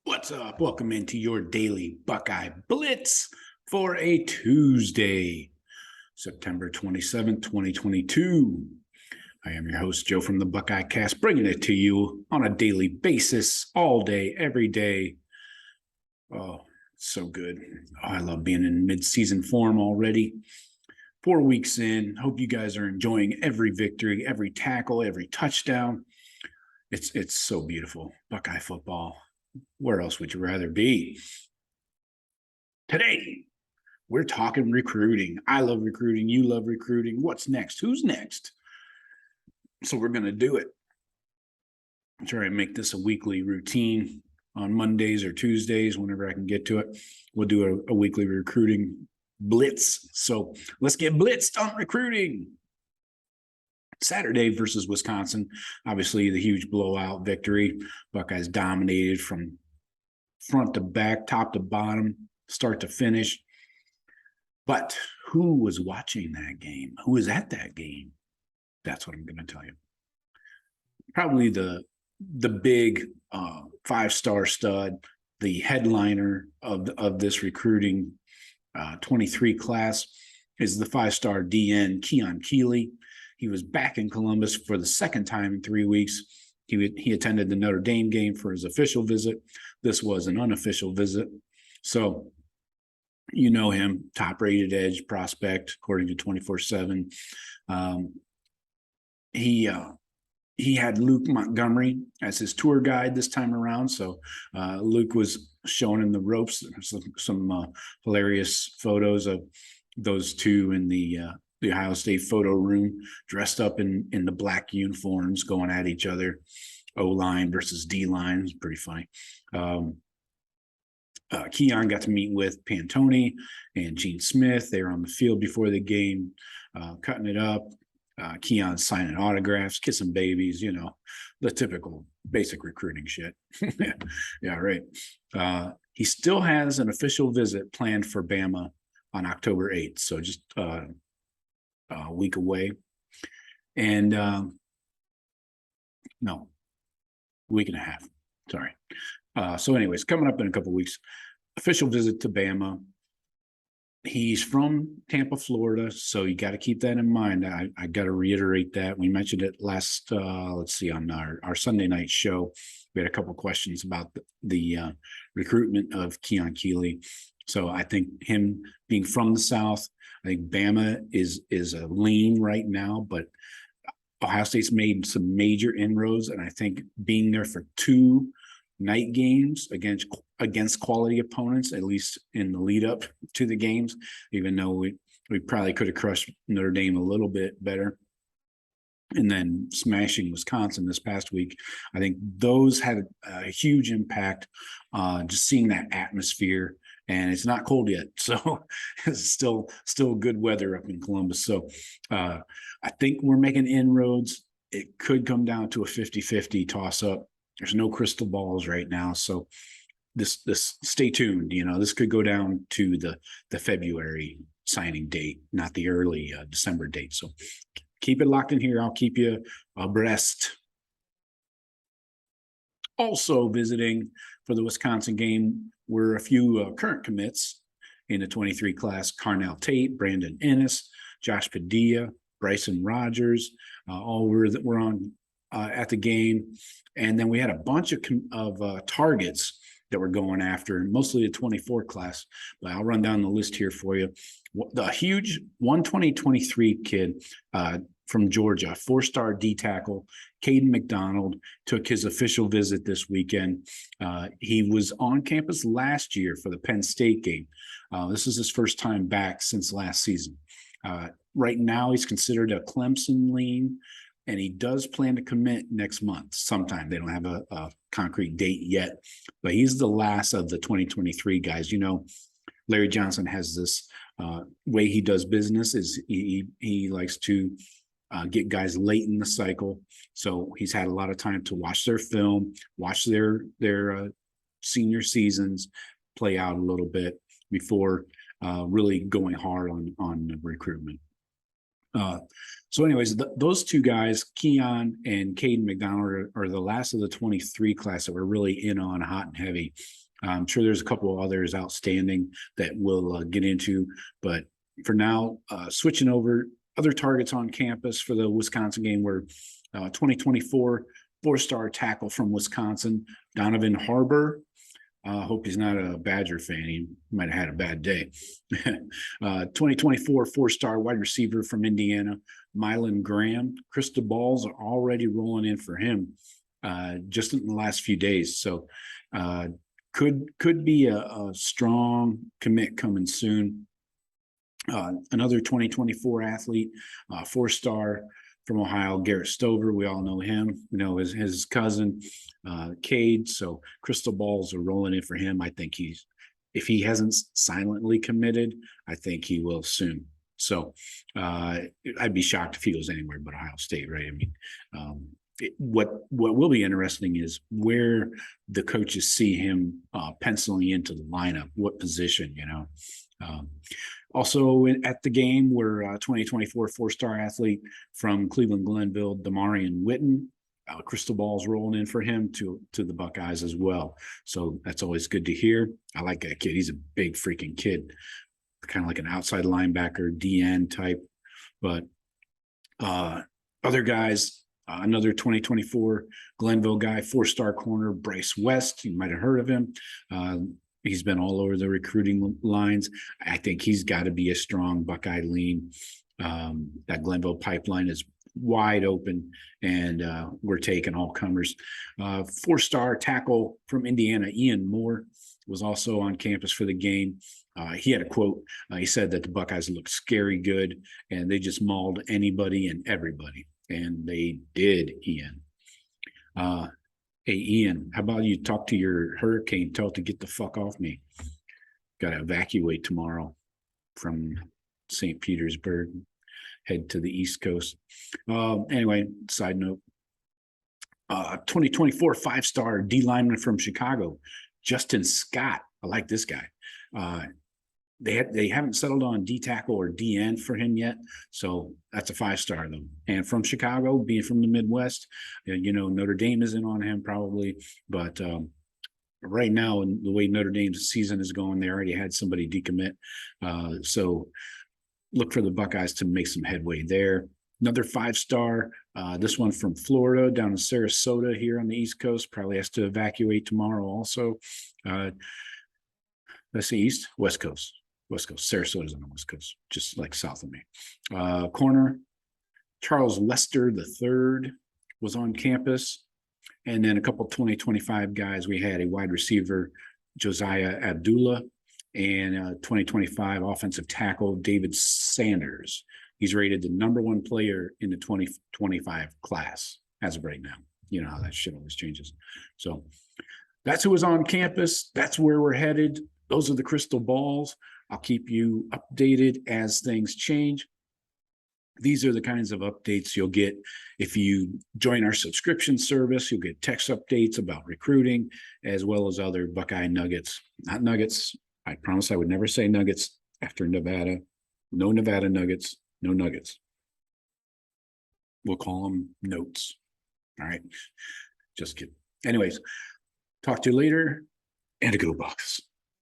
What's up? Welcome into your daily Buckeye Blitz for a Tuesday, September 27th, 2022. I am your host, Joe from the Buckeye Cast, bringing it to you on a daily basis, all day, every day. Oh, so good. Oh, I love being in mid-season form already. 4 weeks in. Hope you guys are enjoying every victory, every tackle, every touchdown. It's so beautiful. Buckeye football. Where else would you rather be? Today, we're talking recruiting. I love recruiting. You love recruiting. What's next? Who's next? So we're going to do it. Try and make this a weekly routine on Mondays or Tuesdays, whenever I can get to it. We'll do a weekly recruiting blitz. So let's get blitzed on recruiting. Saturday versus Wisconsin, obviously the huge blowout victory. Buckeyes dominated from front to back, top to bottom, start to finish. But who was watching that game? Who was at that game? That's what I'm going to tell you. Probably the big five-star stud, the headliner of this recruiting 23 class is the five-star DN Keon Keeley. He was back in Columbus for the second time in 3 weeks. He attended the Notre Dame game for his official visit. This was an unofficial visit. So, you know him, top-rated edge prospect, according to 24/7. He had Luke Montgomery as his tour guide this time around. So Luke was showing him the ropes. Some hilarious photos of those two in the Ohio State photo room, dressed up in the black uniforms, going at each other. O-line versus D-line. It's pretty funny. Keon got to meet with Pantone and Gene Smith. They were on the field before the game, cutting it up. Keon signing autographs, kissing babies, you know, the typical basic recruiting shit. Yeah, right. He still has an official visit planned for Bama on October 8th. So just a week away. And no, week and a half. Sorry. So anyways, coming up in a couple of weeks, official visit to Bama. He's from Tampa, Florida, so you got to keep that in mind. I got to reiterate that. We mentioned it last, let's see, on our Sunday night show. We had a couple of questions about the recruitment of Keon Keeley. So I think him being from the South, I think Bama is a lean right now, but Ohio State's made some major inroads, and I think being there for 2 night games against quality opponents, at least in the lead up to the games, even though we probably could have crushed Notre Dame a little bit better, and then smashing Wisconsin this past week. I think those had a huge impact. Just seeing that atmosphere, and it's not cold yet, so it's still good weather up in Columbus. So I think we're making inroads. It could come down to a 50-50 toss up. There's no crystal balls right now, so this stay tuned. You know, this could go down to the February signing date, not the early December date. So keep it locked in here. I'll keep you abreast. Also visiting for the Wisconsin game were a few current commits in the 23 class: Carnell Tate, Brandon Inniss, Josh Padilla, Bryson Rodgers. All were on at the game. And then we had a bunch of targets that we're going after, mostly the 24 class. But I'll run down the list here for you. The huge 120-23 kid from Georgia, 4-star D tackle, Kayden McDonald, took his official visit this weekend. He was on campus last year for the Penn State game. This is his first time back since last season. Right now, he's considered a Clemson lean, and he does plan to commit next month sometime. They don't have a concrete date yet, but he's the last of the 2023 guys. You know, Larry Johnson has this way he does business is he likes to get guys late in the cycle. So he's had a lot of time to watch their film, watch their senior seasons play out a little bit before really going hard on recruitment. So anyways, those two guys, Keon and Kayden McDonald, are the last of the 23 class that we're really in on hot and heavy. I'm sure there's a couple of others outstanding that we'll get into, but for now, switching over, other targets on campus for the Wisconsin game were 2024 four-star tackle from Wisconsin, Donovan Harbour. Hope he's not a Badger fan. He might have had a bad day. 2024 four-star wide receiver from Indiana, Mylan Graham. Crystal balls are already rolling in for him just in the last few days. So could be a strong commit coming soon. Another 2024 athlete, four-star from Ohio, Garrett Stover. We all know him. You know his cousin, Cade. So crystal balls are rolling in for him. I think if he hasn't silently committed, I think he will soon. So I'd be shocked if he goes anywhere but Ohio State, right? I mean, what will be interesting is where the coaches see him penciling into the lineup, what position, you know. Also at the game were 2024 four-star athlete from Cleveland Glenville, Demarion Witten. Crystal balls rolling in for him to the Buckeyes as well. So that's always good to hear. I like that kid. He's a big freaking kid, kind of like an outside linebacker, DN type. But other guys, another 2024 Glenville guy, four-star corner, Bryce West. You might have heard of him. He's been all over the recruiting lines. I think he's got to be a strong Buckeye lean. That Glenville pipeline is wide open, and we're taking all comers. Four-star tackle from Indiana, Ian Moore, was also on campus for the game. He had a quote. He said that the Buckeyes looked scary good, and they just mauled anybody and everybody, and they did, Ian. Hey, Ian, how about you talk to your hurricane, tell it to get the fuck off me. Got to evacuate tomorrow from St. Petersburg, head to the East Coast. Anyway, side note, 2024 five-star D lineman from Chicago, Justin Scott. I like this guy. They haven't settled on D tackle or DN for him yet, so that's a five-star though. And from Chicago, being from the Midwest, you know, Notre Dame is in on him probably, but right now, in the way Notre Dame's season is going, they already had somebody decommit, so look for the Buckeyes to make some headway there. Another five-star, this one from Florida down in Sarasota here on the East Coast, probably has to evacuate tomorrow also. Let's see, West Coast. Sarasota's on the West Coast, just like south of me. Corner, Charles Lester III was on campus. And then a couple 2025 guys. We had a wide receiver, Josiah Abdullah, and 2025 offensive tackle, David Sanders. He's rated the #1 player in the 2025 class as of right now. You know how that shit always changes. So that's who was on campus. That's where we're headed. Those are the crystal balls. I'll keep you updated as things change. These are the kinds of updates you'll get if you join our subscription service. You'll get text updates about recruiting as well as other Buckeye nuggets. Not nuggets. I promise I would never say nuggets after Nevada. No Nevada nuggets. No nuggets. We'll call them notes. All right. Just kidding. Anyways, talk to you later, and a go Bucks.